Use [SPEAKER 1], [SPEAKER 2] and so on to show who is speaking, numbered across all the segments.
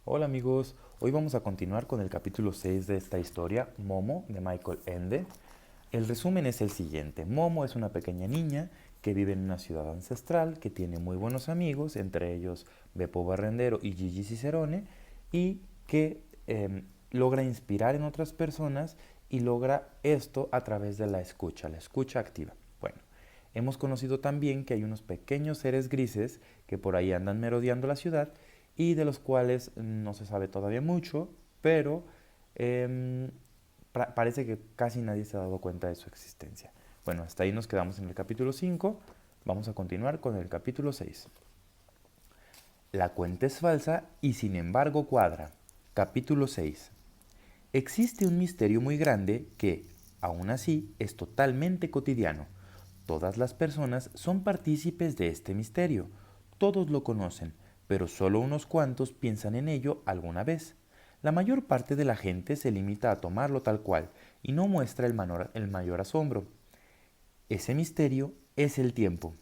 [SPEAKER 1] Hola amigos, hoy vamos a continuar con el capítulo 6 de esta historia, Momo, de Michael Ende. El resumen es el siguiente. Momo es una pequeña niña que vive en una ciudad ancestral, que tiene muy buenos amigos, entre ellos Beppo Barrendero y Gigi Cicerone, y que logra inspirar en otras personas y logra esto a través de la escucha activa. Bueno, hemos conocido también que hay unos pequeños seres grises que por ahí andan merodeando la ciudad y de los cuales no se sabe todavía mucho, pero eh, parece que casi nadie se ha dado cuenta de su existencia. Bueno, hasta ahí nos quedamos en el capítulo 5. Vamos a continuar con el capítulo 6. La cuenta es falsa y sin embargo cuadra. Capítulo 6. Existe un misterio muy grande que, aún así, es totalmente cotidiano. Todas las personas son partícipes de este misterio. Todos lo conocen, pero solo unos cuantos piensan en ello alguna vez. La mayor parte de la gente se limita a tomarlo tal cual y no muestra el mayor asombro. Ese misterio es el tiempo.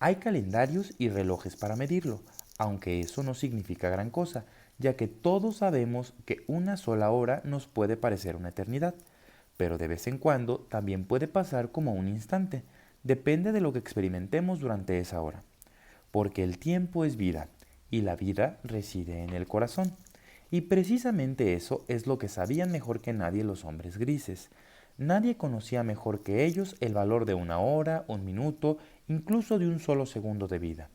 [SPEAKER 1] Hay calendarios y relojes para medirlo, aunque eso no significa gran cosa, ya que todos sabemos que una sola hora nos puede parecer una eternidad, pero de vez en cuando también puede pasar como un instante, depende de lo que experimentemos durante esa hora, porque el tiempo es vida y la vida reside en el corazón. Y precisamente eso es lo que sabían mejor que nadie los hombres grises. Nadie conocía mejor que ellos el valor de una hora, un minuto, incluso de un solo segundo de vida.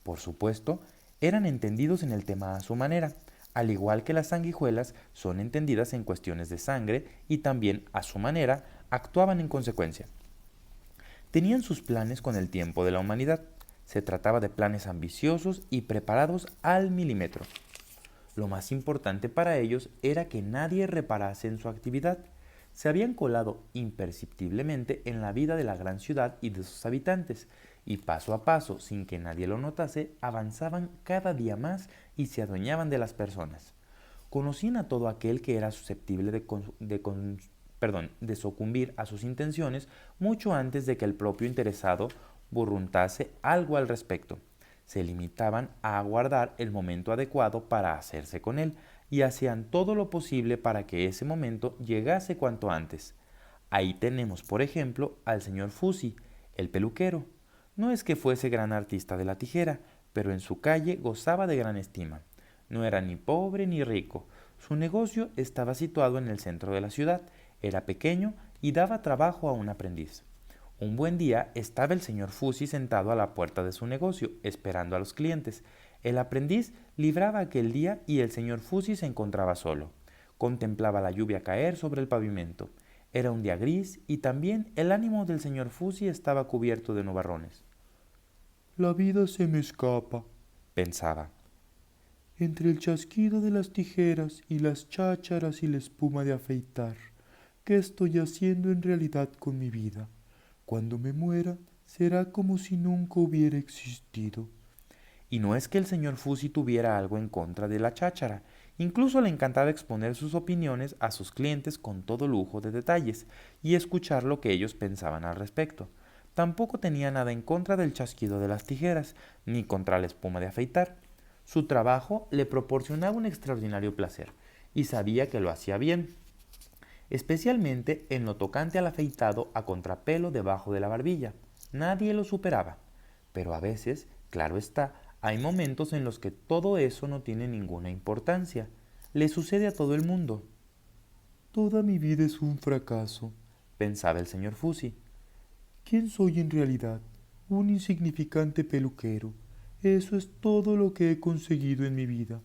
[SPEAKER 1] Por supuesto, eran entendidos en el tema a su manera, al igual que las sanguijuelas son entendidas en cuestiones de sangre y también, a su manera, actuaban en consecuencia. Tenían sus planes con el tiempo de la humanidad. Se trataba de planes ambiciosos y preparados al milímetro. Lo más importante para ellos era que nadie reparase en su actividad. Se habían colado imperceptiblemente en la vida de la gran ciudad y de sus habitantes, y paso a paso, sin que nadie lo notase, avanzaban cada día más y se adueñaban de las personas. Conocían a todo aquel que era susceptible de sucumbir a sus intenciones mucho antes de que el propio interesado burruntase algo al respecto. Se limitaban a aguardar el momento adecuado para hacerse con él y hacían todo lo posible para que ese momento llegase cuanto antes. Ahí tenemos, por ejemplo, al señor Fusi, el peluquero. No es que fuese gran artista de la tijera, pero en su calle gozaba de gran estima. No era ni pobre ni rico. Su negocio estaba situado en el centro de la ciudad, era pequeño y daba trabajo a un aprendiz. Un buen día estaba el señor Fusi sentado a la puerta de su negocio, esperando a los clientes. El aprendiz libraba aquel día y el señor Fusi se encontraba solo. Contemplaba la lluvia caer sobre el pavimento. Era un día gris y también el ánimo del señor Fusi estaba cubierto de nubarrones.
[SPEAKER 2] La vida se me escapa.
[SPEAKER 1] Pensaba.
[SPEAKER 2] Entre el chasquido de las tijeras y las chácharas y la espuma de afeitar, ¿qué estoy haciendo en realidad con mi vida? Cuando me muera, será como si nunca hubiera existido.
[SPEAKER 1] Y no es que el señor Fusi tuviera algo en contra de la cháchara, incluso le encantaba exponer sus opiniones a sus clientes con todo lujo de detalles y escuchar lo que ellos pensaban al respecto. Tampoco tenía nada en contra del chasquido de las tijeras, ni contra la espuma de afeitar. Su trabajo le proporcionaba un extraordinario placer, y sabía que lo hacía bien, especialmente en lo tocante al afeitado a contrapelo debajo de la barbilla. Nadie lo superaba. Pero a veces, claro está, hay momentos en los que todo eso no tiene ninguna importancia. Le sucede a todo el mundo,
[SPEAKER 2] Toda mi vida es un fracaso.
[SPEAKER 1] pensaba el señor Fusi.
[SPEAKER 2] ¿Quién soy en realidad? Un insignificante peluquero. Eso es todo lo que he conseguido en mi vida.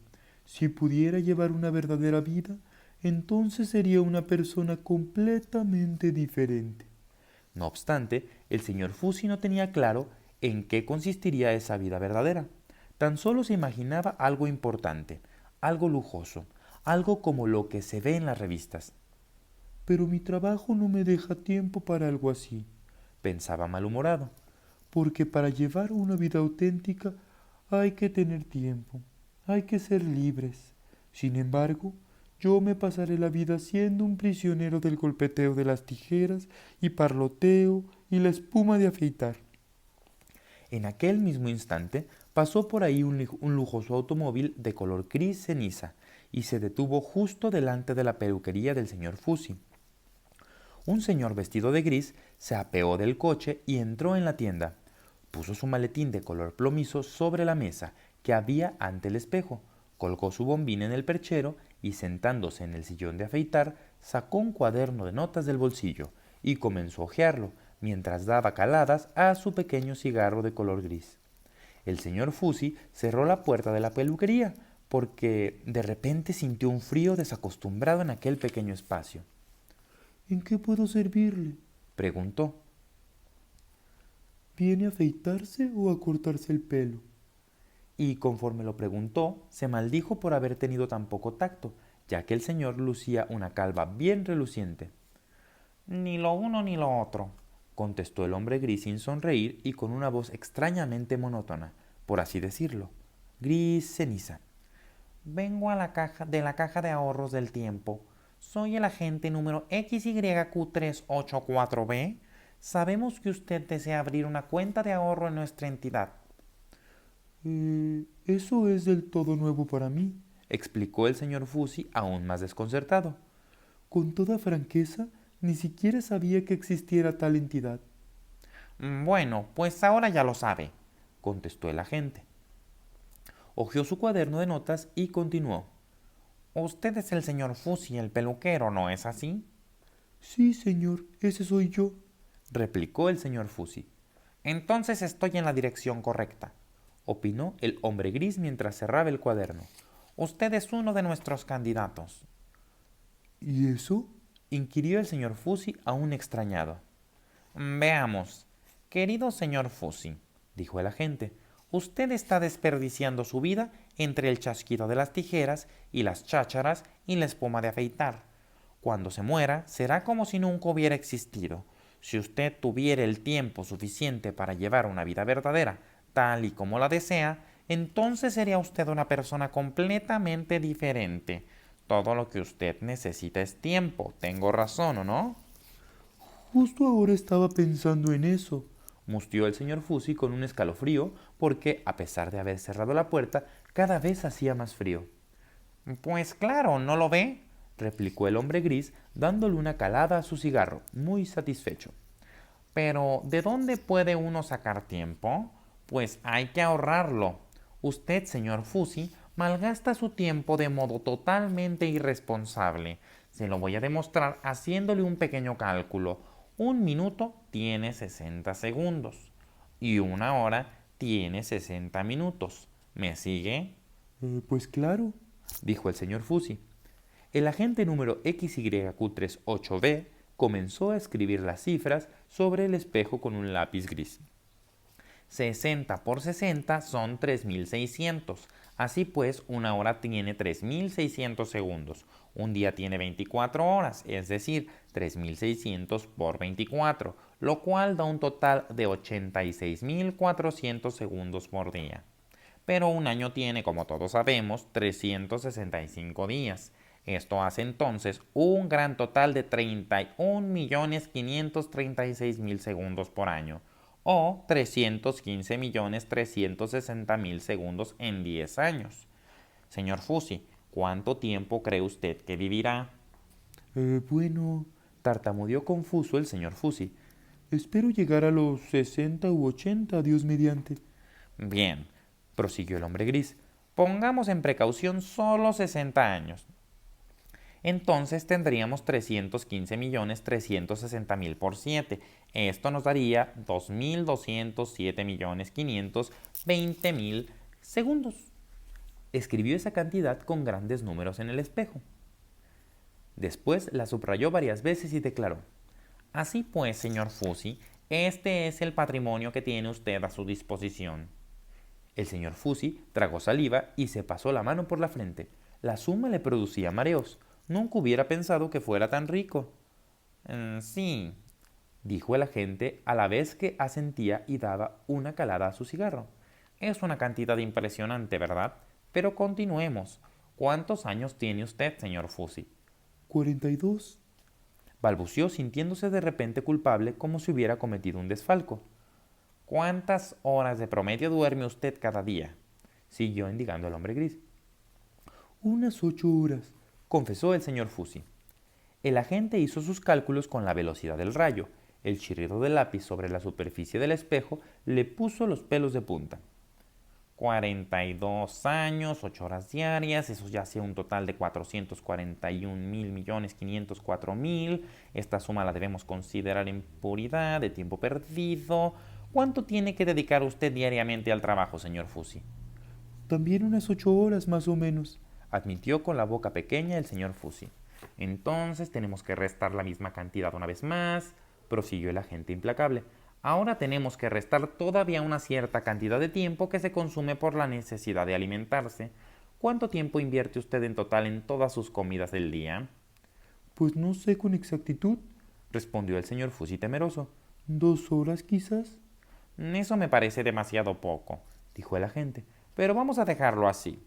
[SPEAKER 2] Si pudiera llevar una verdadera vida, entonces sería una persona completamente diferente.
[SPEAKER 1] No obstante, el señor Fusi no tenía claro en qué consistiría esa vida verdadera. Tan solo se imaginaba algo importante, algo lujoso, algo como lo que se ve en las revistas.
[SPEAKER 2] Pero mi trabajo no me deja tiempo para algo así,
[SPEAKER 1] Pensaba malhumorado.
[SPEAKER 2] porque para llevar una vida auténtica hay que tener tiempo, hay que ser libres. Sin embargo, yo me pasaré la vida siendo un prisionero del golpeteo de las tijeras y parloteo y la espuma de afeitar.
[SPEAKER 1] En aquel mismo instante pasó por ahí un lujoso automóvil de color gris ceniza y se detuvo justo delante de la peluquería del señor Fusi. Un señor vestido de gris se apeó del coche y entró en la tienda. Puso su maletín de color plomizo sobre la mesa que había ante el espejo, colgó su bombín en el perchero y sentándose en el sillón de afeitar, sacó un cuaderno de notas del bolsillo y comenzó a hojearlo, mientras daba caladas a su pequeño cigarro de color gris. El señor Fusi cerró la puerta de la peluquería porque de repente sintió un frío desacostumbrado en aquel pequeño espacio.
[SPEAKER 2] ¿En qué puedo servirle?
[SPEAKER 1] Preguntó.
[SPEAKER 2] ¿Viene a afeitarse o a cortarse el pelo?
[SPEAKER 1] Y conforme lo preguntó, se maldijo por haber tenido tan poco tacto, ya que el señor lucía una calva bien reluciente. Ni lo uno ni lo otro, contestó el hombre gris sin sonreír y con una voz extrañamente monótona, por así decirlo, gris ceniza. Vengo a de la caja de ahorros del tiempo. Soy el agente número XYQ384B. Sabemos que usted desea abrir una cuenta de ahorro en nuestra entidad.
[SPEAKER 2] Eso es del todo nuevo para mí,
[SPEAKER 1] explicó el señor Fusi aún más desconcertado.
[SPEAKER 2] Con toda franqueza, ni siquiera sabía que existiera tal entidad.
[SPEAKER 1] Bueno, pues ahora ya lo sabe, contestó el agente. Hojeó su cuaderno de notas y continuó. Usted es el señor Fusi, el peluquero, ¿no es así?
[SPEAKER 2] Sí, señor, ese soy yo,
[SPEAKER 1] replicó el señor Fusi. Entonces estoy en la dirección correcta, opinó el hombre gris mientras cerraba el cuaderno. Usted es uno de nuestros candidatos.
[SPEAKER 2] ¿Y eso?
[SPEAKER 1] Inquirió el señor Fusi aún extrañado. Veamos. Querido señor Fusi, dijo el agente, usted está desperdiciando su vida entre el chasquido de las tijeras y las chácharas y la espuma de afeitar. Cuando se muera, será como si nunca hubiera existido. Si usted tuviera el tiempo suficiente para llevar una vida verdadera, tal y como la desea, entonces sería usted una persona completamente diferente. Todo lo que usted necesita es tiempo. ¿Tengo razón o no?
[SPEAKER 2] Justo ahora estaba pensando en eso,
[SPEAKER 1] mustió el señor Fusi con un escalofrío porque, a pesar de haber cerrado la puerta, cada vez hacía más frío. Pues claro, ¿no lo ve?, replicó el hombre gris, dándole una calada a su cigarro, muy satisfecho. Pero, ¿de dónde puede uno sacar tiempo? Pues hay que ahorrarlo. Usted, señor Fusi, malgasta su tiempo de modo totalmente irresponsable. Se lo voy a demostrar haciéndole un pequeño cálculo. Un minuto tiene 60 segundos y una hora tiene 60 minutos. ¿Me sigue?
[SPEAKER 2] Pues claro,
[SPEAKER 1] dijo el señor Fusi. El agente número XYQ38B comenzó a escribir las cifras sobre el espejo con un lápiz gris. 60 por 60 son 3600. Así pues, una hora tiene 3600 segundos. Un día tiene 24 horas, es decir, 3600 por 24, lo cual da un total de 86.400 segundos por día. Pero un año tiene, como todos sabemos, 365 días. Esto hace entonces un gran total de 31.536.000 segundos por año, o 315.360.000 segundos en 10 años. Señor Fusi, ¿cuánto tiempo cree usted que vivirá?
[SPEAKER 2] Bueno,
[SPEAKER 1] tartamudeó confuso el señor Fusi.
[SPEAKER 2] Espero llegar a los 60 u 80, Dios mediante.
[SPEAKER 1] Bien, prosiguió el hombre gris. Pongamos en precaución solo 60 años. Entonces tendríamos 315.360.000 por 7. Esto nos daría 2.207.520.000 segundos. Escribió esa cantidad con grandes números en el espejo. Después la subrayó varias veces y declaró: Así pues, señor Fusi, este es el patrimonio que tiene usted a su disposición. El señor Fusi tragó saliva y se pasó la mano por la frente. La suma le producía mareos. Nunca hubiera pensado que fuera tan rico. Sí, dijo el agente a la vez que asentía y daba una calada a su cigarro. Es una cantidad impresionante, ¿verdad? Pero continuemos. ¿Cuántos años tiene usted, señor Fusi?
[SPEAKER 2] 42.
[SPEAKER 1] Balbució sintiéndose de repente culpable como si hubiera cometido un desfalco. ¿Cuántas horas de promedio duerme usted cada día? Siguió indicando el hombre gris.
[SPEAKER 2] Unas 8 horas,
[SPEAKER 1] confesó el señor Fusi. El agente hizo sus cálculos con la velocidad del rayo. El chirrido del lápiz sobre la superficie del espejo le puso los pelos de punta. 42 años, 8 horas diarias, eso ya hace un total de 441.504.000. Esta suma la debemos considerar en puridad de tiempo perdido. ¿Cuánto tiene que dedicar usted diariamente al trabajo, señor Fusi?
[SPEAKER 2] también unas 8 horas más o menos.
[SPEAKER 1] Admitió con la boca pequeña el señor Fusi. Entonces tenemos que restar la misma cantidad una vez más, prosiguió el agente implacable. Ahora tenemos que restar todavía una cierta cantidad de tiempo que se consume por la necesidad de alimentarse. ¿Cuánto tiempo invierte usted en total en todas sus comidas del día?
[SPEAKER 2] Pues no sé con exactitud.
[SPEAKER 1] Respondió el señor Fusi temeroso.
[SPEAKER 2] 2 horas quizás.
[SPEAKER 1] Eso me parece demasiado poco, dijo el agente, pero vamos a dejarlo así.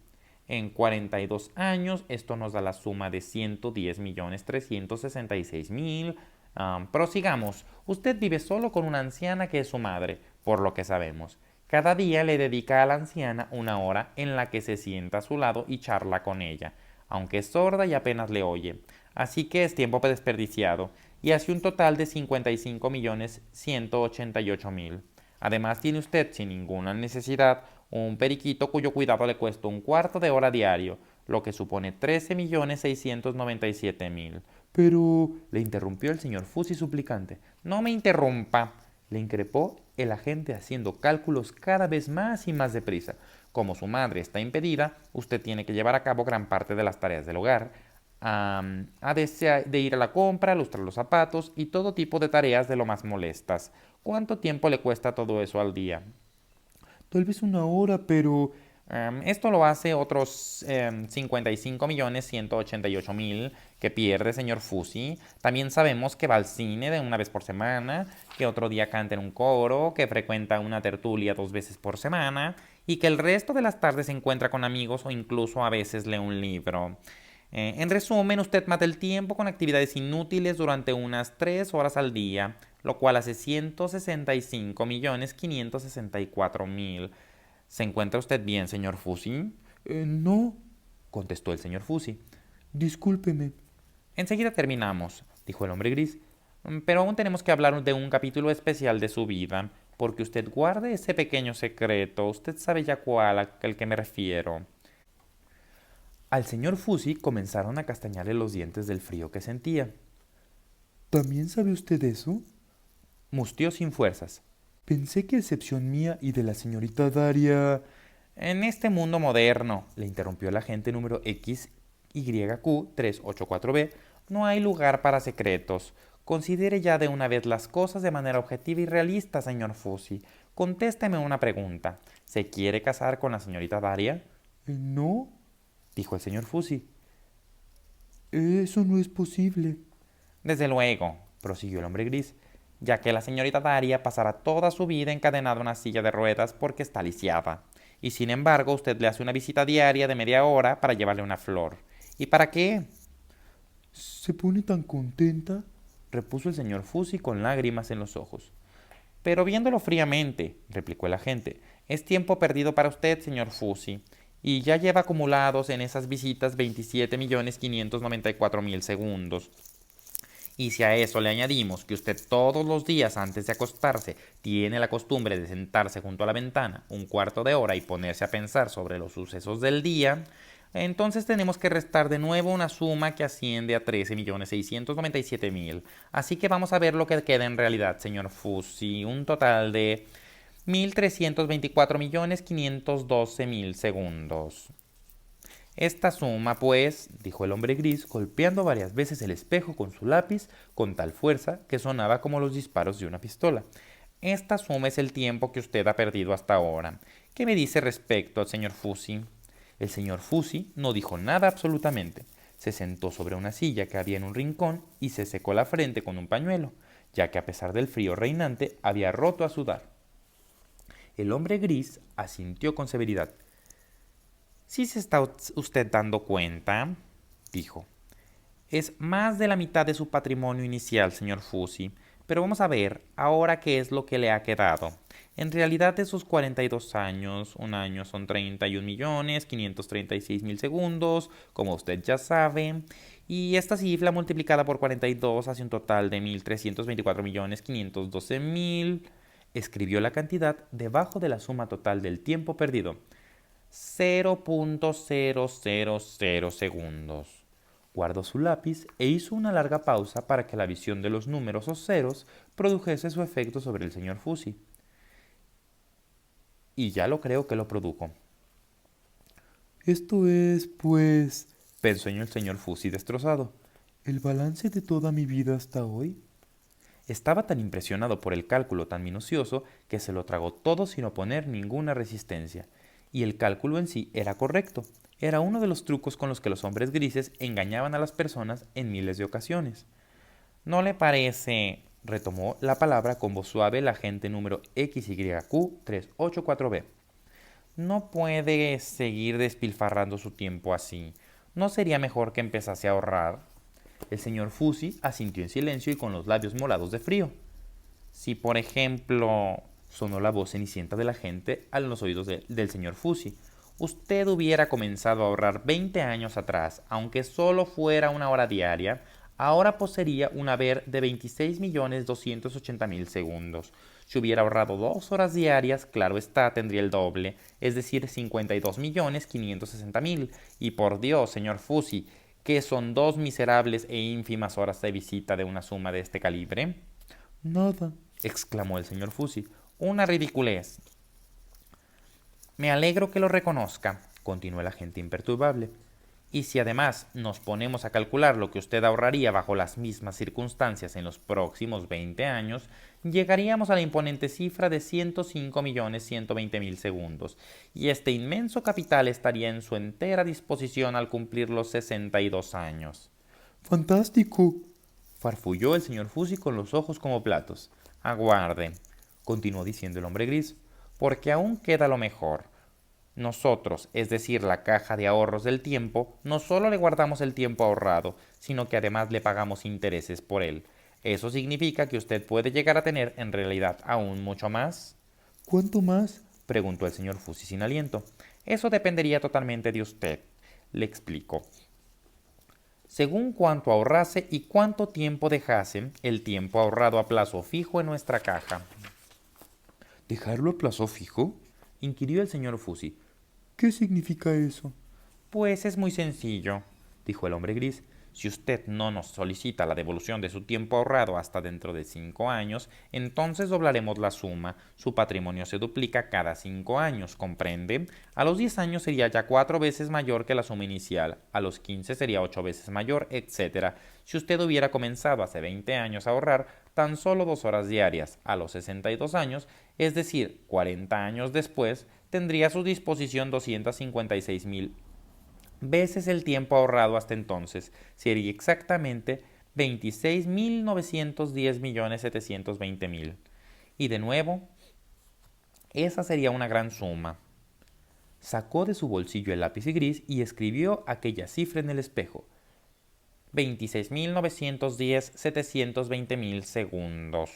[SPEAKER 1] En 42 años esto nos da la suma de 110.366.000. Prosigamos. Usted vive solo con una anciana que es su madre, por lo que sabemos. Cada día le dedica a la anciana una hora en la que se sienta a su lado y charla con ella, aunque es sorda y apenas le oye. Así que es tiempo desperdiciado, y hace un total de 55.188.000. Además tiene usted, sin ninguna necesidad, un periquito cuyo cuidado le cuesta un cuarto de hora diario, lo que supone 13.697.000.
[SPEAKER 2] Pero...
[SPEAKER 1] Le interrumpió el señor Fusi suplicante. No me interrumpa, le increpó el agente haciendo cálculos cada vez más y más deprisa. Como su madre está impedida, usted tiene que llevar a cabo gran parte de las tareas del hogar. Ha de ir a la compra, lustrar los zapatos y todo tipo de tareas de lo más molestas. ¿Cuánto tiempo le cuesta todo eso al día?
[SPEAKER 2] Tal vez 1 hora, pero...
[SPEAKER 1] Esto lo hace otros 55.188.000 que pierde, señor Fusi. También sabemos que va al cine de una vez por semana, que otro día canta en un coro, que frecuenta una tertulia 2 veces por semana y que el resto de las tardes se encuentra con amigos o incluso a veces lee un libro. En resumen, usted mata el tiempo con actividades inútiles durante unas 3 horas al día, lo cual hace 165.564.000. ¿Se encuentra usted bien, señor Fusi?
[SPEAKER 2] No,
[SPEAKER 1] Contestó el señor Fusi.
[SPEAKER 2] discúlpeme.
[SPEAKER 1] Enseguida terminamos, dijo el hombre gris. Pero aún tenemos que hablar de un capítulo especial de su vida, porque usted guarde ese pequeño secreto. Usted sabe ya cuál, al que me refiero. Al señor Fusi comenzaron a castañarle los dientes del frío que sentía.
[SPEAKER 2] ¿También sabe usted eso?
[SPEAKER 1] Mustió sin fuerzas.
[SPEAKER 2] Pensé que a excepción mía y de la señorita Daria...
[SPEAKER 1] En este mundo moderno, le interrumpió el agente número XYQ384B, no hay lugar para secretos. Considere ya de una vez las cosas de manera objetiva y realista, señor Fusi. Contésteme una pregunta. ¿Se quiere casar con la señorita Daria?
[SPEAKER 2] No,
[SPEAKER 1] Dijo el señor Fusi.
[SPEAKER 2] eso no es posible.
[SPEAKER 1] Desde luego, prosiguió el hombre gris, ya que la señorita Daria pasará toda su vida encadenada a una silla de ruedas porque está lisiada. Y sin embargo, usted le hace una visita diaria de media hora para llevarle una flor. ¿Y para qué?
[SPEAKER 2] ¿Se pone tan contenta?
[SPEAKER 1] Repuso el señor Fusi con lágrimas en los ojos. Pero viéndolo fríamente, replicó el agente, es tiempo perdido para usted, señor Fusi, y ya lleva acumulados en esas visitas 27.594.000 segundos. Y si a eso le añadimos que usted todos los días antes de acostarse tiene la costumbre de sentarse junto a la ventana un cuarto de hora y ponerse a pensar sobre los sucesos del día, entonces tenemos que restar de nuevo una suma que asciende a 13.697.000. Así que vamos a ver lo que queda en realidad, señor Fusi, un total de 1.324.512.000 segundos. Esta suma, pues, dijo el hombre gris, golpeando varias veces el espejo con su lápiz con tal fuerza que sonaba como los disparos de una pistola. Esta suma es el tiempo que usted ha perdido hasta ahora. ¿Qué me dice respecto al señor Fusi? El señor Fusi no dijo nada absolutamente. Se sentó sobre una silla que había en un rincón y se secó la frente con un pañuelo, ya que a pesar del frío reinante había roto a sudar. El hombre gris asintió con severidad. «¿Sí se está usted dando cuenta?», dijo. «Es más de la mitad de su patrimonio inicial, señor Fusi. Pero vamos a ver ahora qué es lo que le ha quedado. En realidad de esos 42 años, un año son 31.536.000 segundos, como usted ya sabe, y esta cifra multiplicada por 42 hace un total de 1.324.512.000. Escribió la cantidad debajo de la suma total del tiempo perdido. 0.000 segundos. Guardó su lápiz e hizo una larga pausa para que la visión de los números o ceros produjese su efecto sobre el señor Fusi. Y ya lo creo que lo produjo.
[SPEAKER 2] Esto es, pues,
[SPEAKER 1] Pensó en el señor Fusi destrozado.
[SPEAKER 2] el balance de toda mi vida hasta hoy.
[SPEAKER 1] Estaba tan impresionado por el cálculo tan minucioso que se lo tragó todo sin oponer ninguna resistencia. Y el cálculo en sí era correcto. Era uno de los trucos con los que los hombres grises engañaban a las personas en miles de ocasiones. ¿No le parece? Retomó la palabra con voz suave el agente número XYQ384B. No puede seguir despilfarrando su tiempo así. ¿No sería mejor que empezase a ahorrar? El señor Fusi asintió en silencio y con los labios molados de frío. Si, por ejemplo, sonó la voz cenicienta de la gente a los oídos del señor Fusi, usted hubiera comenzado a ahorrar 20 años atrás, aunque solo fuera una hora diaria, ahora poseería un haber de 26.280.000 segundos. Si hubiera ahorrado 2 horas diarias, claro está, tendría el doble, es decir, 52.560.000. Y por Dios, señor Fusi, ¿qué son 2 miserables e ínfimas horas de visita de una suma de este calibre?
[SPEAKER 2] Nada.
[SPEAKER 1] Exclamó el señor Fusi. Una ridiculez. Me alegro que lo reconozca, continuó el agente imperturbable. Y si además nos ponemos a calcular lo que usted ahorraría bajo las mismas circunstancias en los próximos 20 años, llegaríamos a la imponente cifra de 105.120.000 segundos, y este inmenso capital estaría en su entera disposición al cumplir los 62 años.
[SPEAKER 2] ¡Fantástico!
[SPEAKER 1] Farfulló el señor Fusi con los ojos como platos. Aguarde, continuó diciendo el hombre gris, porque aún queda lo mejor. Nosotros, es decir, la caja de ahorros del tiempo, no solo le guardamos el tiempo ahorrado, sino que además le pagamos intereses por él. ¿Eso significa que usted puede llegar a tener en realidad aún mucho más?
[SPEAKER 2] ¿Cuánto más?
[SPEAKER 1] Preguntó el señor Fusi sin aliento. Eso dependería totalmente de usted, le explicó. Según cuánto ahorrase y cuánto tiempo dejase el tiempo ahorrado a plazo fijo en nuestra caja.
[SPEAKER 2] ¿Dejarlo a plazo fijo?
[SPEAKER 1] Inquirió el señor Fusi.
[SPEAKER 2] ¿Qué significa eso?
[SPEAKER 1] Pues es muy sencillo, dijo el hombre gris. Si usted no nos solicita la devolución de su tiempo ahorrado hasta dentro de 5 años, entonces doblaremos la suma. Su patrimonio se duplica cada 5 años, ¿comprende? A los 10 años sería ya 4 veces mayor que la suma inicial, a los 15 sería 8 veces mayor, etc. Si usted hubiera comenzado hace 20 años a ahorrar tan solo 2 horas diarias a los 62 años, es decir, 40 años después, tendría a su disposición 256.000 veces el tiempo ahorrado hasta entonces, sería exactamente 26.910.720.000. Y de nuevo, esa sería una gran suma. Sacó de su bolsillo el lápiz gris y escribió aquella cifra en el espejo. 26.910.720.000 segundos.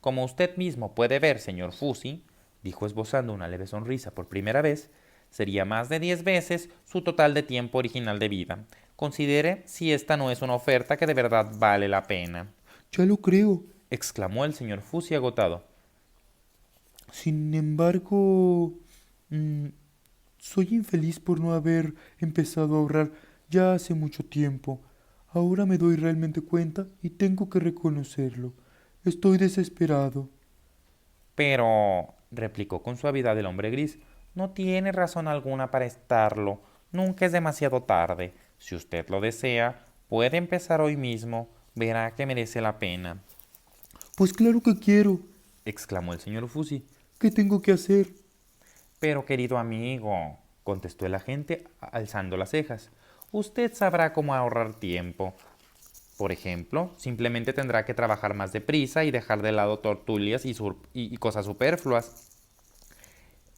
[SPEAKER 1] Como usted mismo puede ver, señor Fusi, dijo esbozando una leve sonrisa por primera vez, sería más de 10 veces su total de tiempo original de vida. Considere si esta no es una oferta que de verdad vale la pena.
[SPEAKER 2] Ya lo creo,
[SPEAKER 1] exclamó el señor Fusi agotado.
[SPEAKER 2] Sin embargo, soy infeliz por no haber empezado a ahorrar ya hace mucho tiempo. Ahora me doy realmente cuenta y tengo que reconocerlo. Estoy desesperado.
[SPEAKER 1] Pero, replicó con suavidad el hombre gris, no tiene razón alguna para estarlo. Nunca es demasiado tarde. Si usted lo desea, puede empezar hoy mismo. Verá que merece la pena.
[SPEAKER 2] Pues claro que quiero,
[SPEAKER 1] exclamó el señor Fusi.
[SPEAKER 2] ¿Qué tengo que hacer?
[SPEAKER 1] Pero, querido amigo, contestó el agente alzando las cejas, usted sabrá cómo ahorrar tiempo. Por ejemplo, simplemente tendrá que trabajar más deprisa y dejar de lado tortulias y cosas superfluas.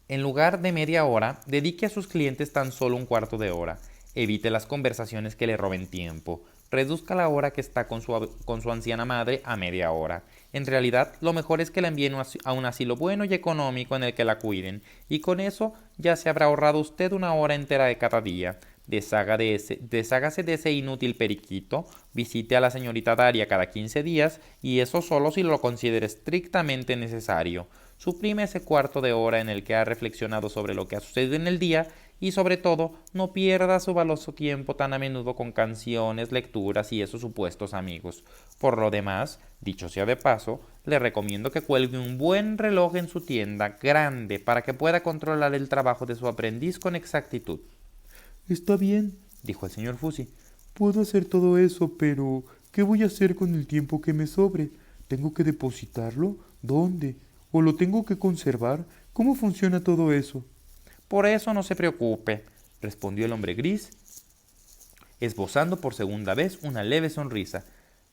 [SPEAKER 1] En lugar de media hora, dedique a sus clientes tan solo un cuarto de hora. Evite las conversaciones que le roben tiempo. reduzca la hora que está con su anciana madre a media hora. En realidad, lo mejor es que la envíen a un asilo bueno y económico en el que la cuiden, y con eso ya se habrá ahorrado usted una hora entera de cada día. Deshágase de ese inútil periquito, visite a la señorita Daria cada 15 días, y eso solo si lo considera estrictamente necesario. Suprime ese cuarto de hora en el que ha reflexionado sobre lo que ha sucedido en el día y sobre todo no pierda su valioso tiempo tan a menudo con canciones, lecturas y esos supuestos amigos. Por lo demás, dicho sea de paso, le recomiendo que cuelgue un buen reloj en su tienda, grande, para que pueda controlar el trabajo de su aprendiz con exactitud.
[SPEAKER 2] Está bien,
[SPEAKER 1] Dijo el señor Fusi.
[SPEAKER 2] puedo hacer todo eso, pero ¿qué voy a hacer con el tiempo que me sobre? ¿Tengo que depositarlo? ¿Dónde? ¿O lo tengo que conservar? ¿Cómo funciona todo eso?
[SPEAKER 1] Por eso no se preocupe, respondió el hombre gris, esbozando por segunda vez una leve sonrisa.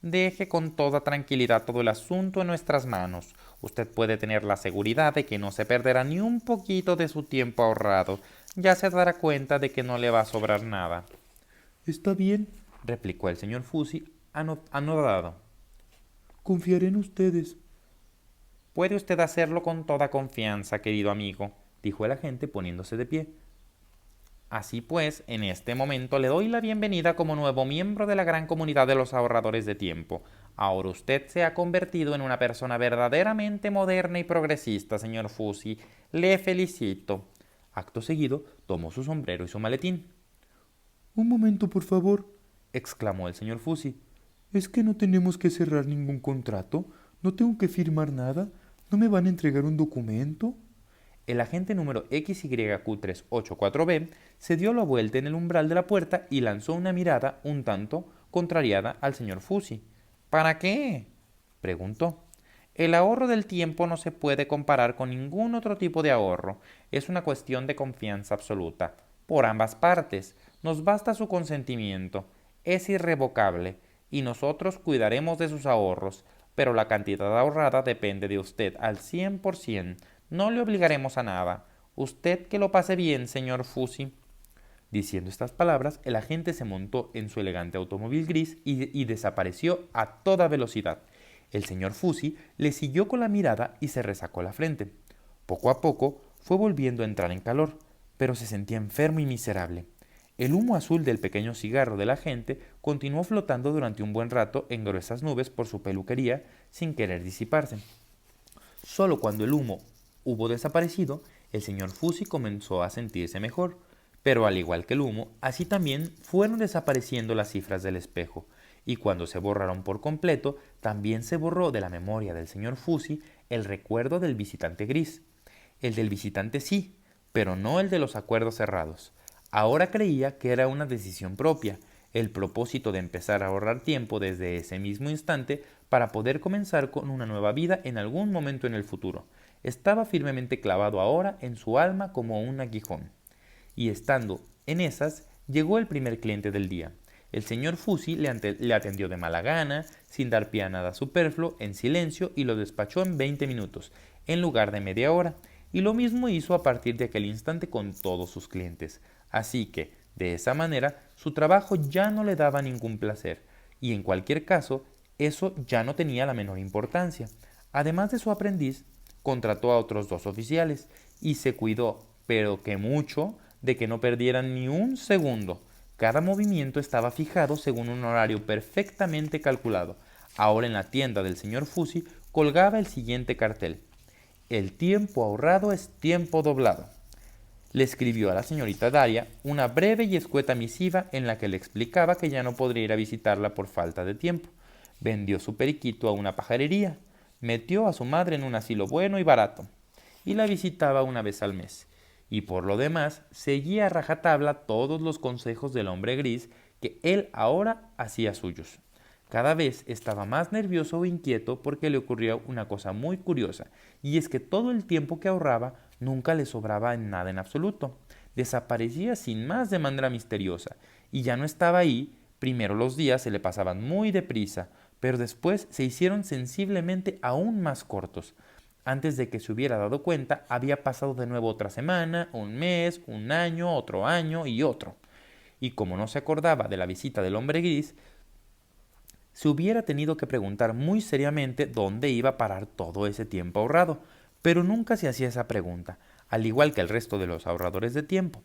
[SPEAKER 1] Deje con toda tranquilidad todo el asunto en nuestras manos. Usted puede tener la seguridad de que no se perderá ni un poquito de su tiempo ahorrado. Ya se dará cuenta de que no le va a sobrar nada.
[SPEAKER 2] Está bien,
[SPEAKER 1] Replicó el señor Fusi, anodado.
[SPEAKER 2] confiaré en ustedes.
[SPEAKER 1] Puede usted hacerlo con toda confianza, querido amigo, dijo el agente poniéndose de pie. Así pues, en este momento le doy la bienvenida como nuevo miembro de la gran comunidad de los ahorradores de tiempo. Ahora usted se ha convertido en una persona verdaderamente moderna y progresista, señor Fusi. Le felicito. Acto seguido, tomó su sombrero y su maletín.
[SPEAKER 2] Un momento, por favor.
[SPEAKER 1] Exclamó el señor Fusi.
[SPEAKER 2] ¿Es que no tenemos que cerrar ningún contrato? ¿No tengo que firmar nada? ¿No me van a entregar un documento?
[SPEAKER 1] El agente número XYQ384B se dio la vuelta en el umbral de la puerta y lanzó una mirada un tanto contrariada al señor Fusi. ¿Para qué? Preguntó. El ahorro del tiempo no se puede comparar con ningún otro tipo de ahorro. Es una cuestión de confianza absoluta. Por ambas partes. Nos basta su consentimiento. Es irrevocable. Y nosotros cuidaremos de sus ahorros. Pero la cantidad ahorrada depende de usted al 100%. No le obligaremos a nada. Usted que lo pase bien, señor Fusi. Diciendo estas palabras, el agente se montó en su elegante automóvil gris y desapareció a toda velocidad. El señor Fusi le siguió con la mirada y se resacó la frente. Poco a poco fue volviendo a entrar en calor, pero se sentía enfermo y miserable. El humo azul del pequeño cigarro del agente continuó flotando durante un buen rato en gruesas nubes por su peluquería sin querer disiparse. Solo cuando el humo hubo desaparecido, el señor Fusi comenzó a sentirse mejor, pero al igual que el humo, así también fueron desapareciendo las cifras del espejo, y cuando se borraron por completo, también se borró de la memoria del señor Fusi el recuerdo del visitante gris. El del visitante sí, pero no el de los acuerdos cerrados. Ahora creía que era una decisión propia, el propósito de empezar a ahorrar tiempo desde ese mismo instante para poder comenzar con una nueva vida en algún momento en el futuro. Estaba firmemente clavado ahora en su alma como un aguijón. Y estando en esas, llegó el primer cliente del día. El señor Fusi le atendió de mala gana, sin dar pie a nada superfluo, en silencio, y lo despachó en 20 minutos, en lugar de media hora, y lo mismo hizo a partir de aquel instante con todos sus clientes. Así que, de esa manera, su trabajo ya no le daba ningún placer, y en cualquier caso, eso ya no tenía la menor importancia. Además de su aprendiz, contrató a otros 2 oficiales, y se cuidó, pero que mucho, de que no perdieran ni un segundo. Cada movimiento estaba fijado según un horario perfectamente calculado. Ahora en la tienda del señor Fusi colgaba el siguiente cartel: el tiempo ahorrado es tiempo doblado. Le escribió a la señorita Daria una breve y escueta misiva en la que le explicaba que ya no podría ir a visitarla por falta de tiempo. Vendió su periquito a una pajarería, metió a su madre en un asilo bueno y barato, y la visitaba una vez al mes. Y por lo demás, seguía a rajatabla todos los consejos del hombre gris que él ahora hacía suyos. Cada vez estaba más nervioso o inquieto porque le ocurría una cosa muy curiosa, y es que todo el tiempo que ahorraba nunca le sobraba en nada en absoluto. Desaparecía sin más de manera misteriosa, y ya no estaba ahí. Primero los días se le pasaban muy deprisa, pero después se hicieron sensiblemente aún más cortos. Antes de que se hubiera dado cuenta, había pasado de nuevo otra semana, un mes, un año, otro año y otro. Y como no se acordaba de la visita del hombre gris, se hubiera tenido que preguntar muy seriamente dónde iba a parar todo ese tiempo ahorrado, pero nunca se hacía esa pregunta, al igual que el resto de los ahorradores de tiempo.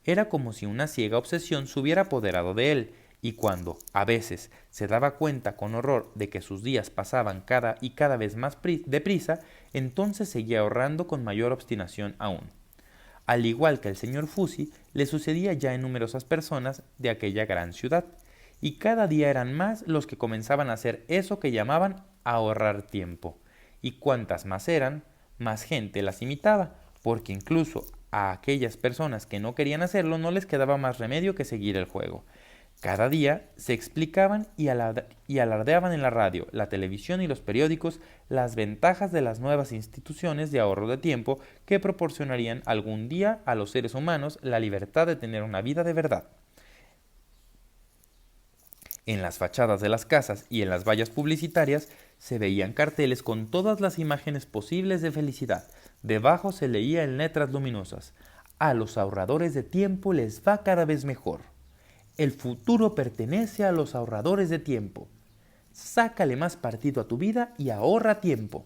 [SPEAKER 1] Era como si una ciega obsesión se hubiera apoderado de él, y cuando, a veces, se daba cuenta con horror de que sus días pasaban cada vez más deprisa, entonces seguía ahorrando con mayor obstinación aún. Al igual que al señor Fusi, le sucedía ya en numerosas personas de aquella gran ciudad, y cada día eran más los que comenzaban a hacer eso que llamaban ahorrar tiempo. Y cuantas más eran, más gente las imitaba, porque incluso a aquellas personas que no querían hacerlo no les quedaba más remedio que seguir el juego. Cada día se explicaban y alardeaban en la radio, la televisión y los periódicos las ventajas de las nuevas instituciones de ahorro de tiempo que proporcionarían algún día a los seres humanos la libertad de tener una vida de verdad. En las fachadas de las casas y en las vallas publicitarias se veían carteles con todas las imágenes posibles de felicidad. Debajo se leía en letras luminosas: a los ahorradores de tiempo les va cada vez mejor. El futuro pertenece a los ahorradores de tiempo. Sácale más partido a tu vida y ahorra tiempo.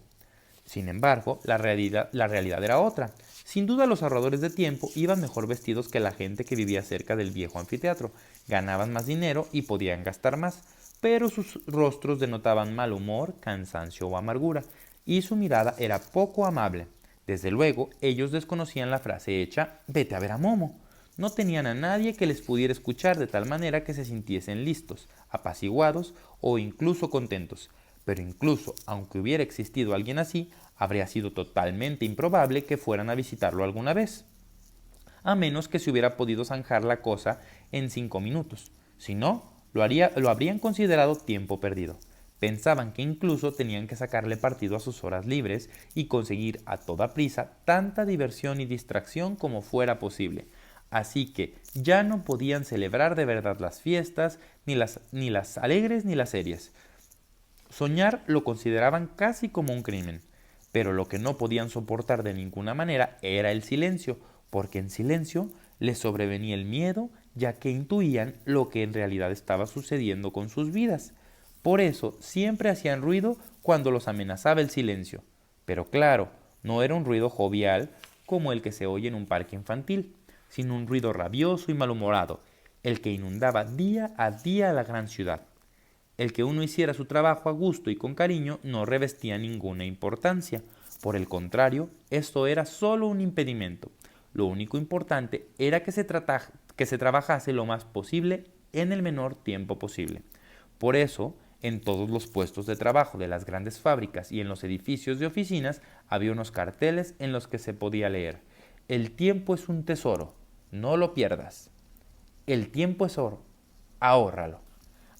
[SPEAKER 1] Sin embargo, la realidad era otra. Sin duda los ahorradores de tiempo iban mejor vestidos que la gente que vivía cerca del viejo anfiteatro, ganaban más dinero y podían gastar más, pero sus rostros denotaban mal humor, cansancio o amargura, y su mirada era poco amable. Desde luego, ellos desconocían la frase hecha «vete a ver a Momo». No tenían a nadie que les pudiera escuchar de tal manera que se sintiesen listos, apaciguados o incluso contentos. Pero incluso aunque hubiera existido alguien así, habría sido totalmente improbable que fueran a visitarlo alguna vez, a menos que se hubiera podido zanjar la cosa en 5 minutos. Si no, lo habrían considerado tiempo perdido. Pensaban que incluso tenían que sacarle partido a sus horas libres y conseguir a toda prisa tanta diversión y distracción como fuera posible. Así que ya no podían celebrar de verdad las fiestas, ni las alegres ni las serias. Soñar lo consideraban casi como un crimen, pero lo que no podían soportar de ninguna manera era el silencio, porque en silencio les sobrevenía el miedo, ya que intuían lo que en realidad estaba sucediendo con sus vidas. Por eso siempre hacían ruido cuando los amenazaba el silencio. Pero claro, no era un ruido jovial como el que se oye en un parque infantil, sino un ruido rabioso y malhumorado, el que inundaba día a día la gran ciudad. El que uno hiciera su trabajo a gusto y con cariño no revestía ninguna importancia. Por el contrario, esto era solo un impedimento. Lo único importante era que se trabajase lo más posible en el menor tiempo posible. Por eso, en todos los puestos de trabajo de las grandes fábricas y en los edificios de oficinas había unos carteles en los que se podía leer: el tiempo es un tesoro, no lo pierdas. El tiempo es oro, ahórralo.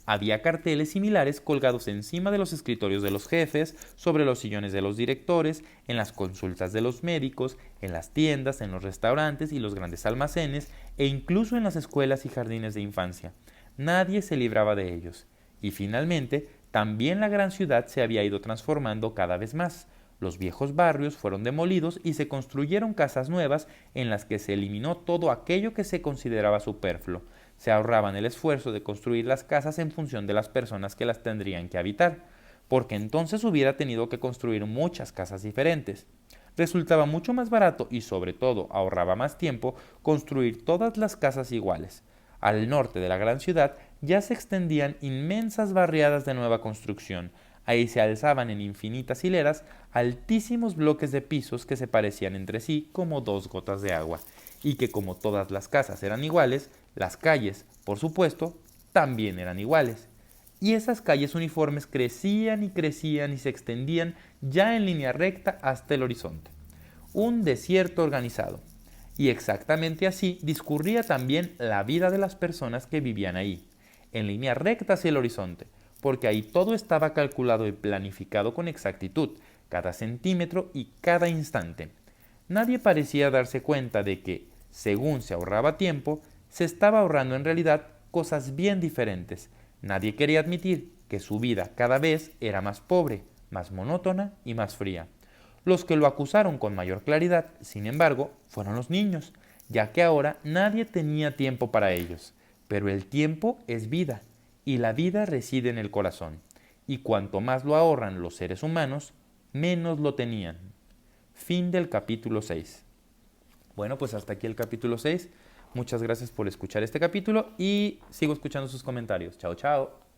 [SPEAKER 1] Había carteles similares colgados encima de los escritorios de los jefes, sobre los sillones de los directores, en las consultas de los médicos, en las tiendas, en los restaurantes y los grandes almacenes, e incluso en las escuelas y jardines de infancia. Nadie se libraba de ellos. Y finalmente, también la gran ciudad se había ido transformando cada vez más. Los viejos barrios fueron demolidos y se construyeron casas nuevas en las que se eliminó todo aquello que se consideraba superfluo. Se ahorraban el esfuerzo de construir las casas en función de las personas que las tendrían que habitar, porque entonces hubiera tenido que construir muchas casas diferentes. Resultaba mucho más barato y sobre todo ahorraba más tiempo construir todas las casas iguales. Al norte de la gran ciudad ya se extendían inmensas barriadas de nueva construcción. Ahí se alzaban en infinitas hileras altísimos bloques de pisos que se parecían entre sí como dos gotas de agua, y que como todas las casas eran iguales, las calles, por supuesto, también eran iguales. Y esas calles uniformes crecían y se extendían ya en línea recta hasta el horizonte. Un desierto organizado. Y exactamente así discurría también la vida de las personas que vivían ahí, en línea recta hacia el horizonte, porque ahí todo estaba calculado y planificado con exactitud, cada centímetro y cada instante. Nadie parecía darse cuenta de que, según se ahorraba tiempo, se estaba ahorrando en realidad cosas bien diferentes. Nadie quería admitir que su vida cada vez era más pobre, más monótona y más fría. Los que lo acusaron con mayor claridad, sin embargo, fueron los niños, ya que ahora nadie tenía tiempo para ellos. Pero el tiempo es vida, y la vida reside en el corazón. y cuanto más lo ahorran los seres humanos, menos lo tenían. Fin del capítulo 6. Bueno, pues hasta aquí el capítulo 6. Muchas gracias por escuchar este capítulo y sigo escuchando sus comentarios. Chao, chao.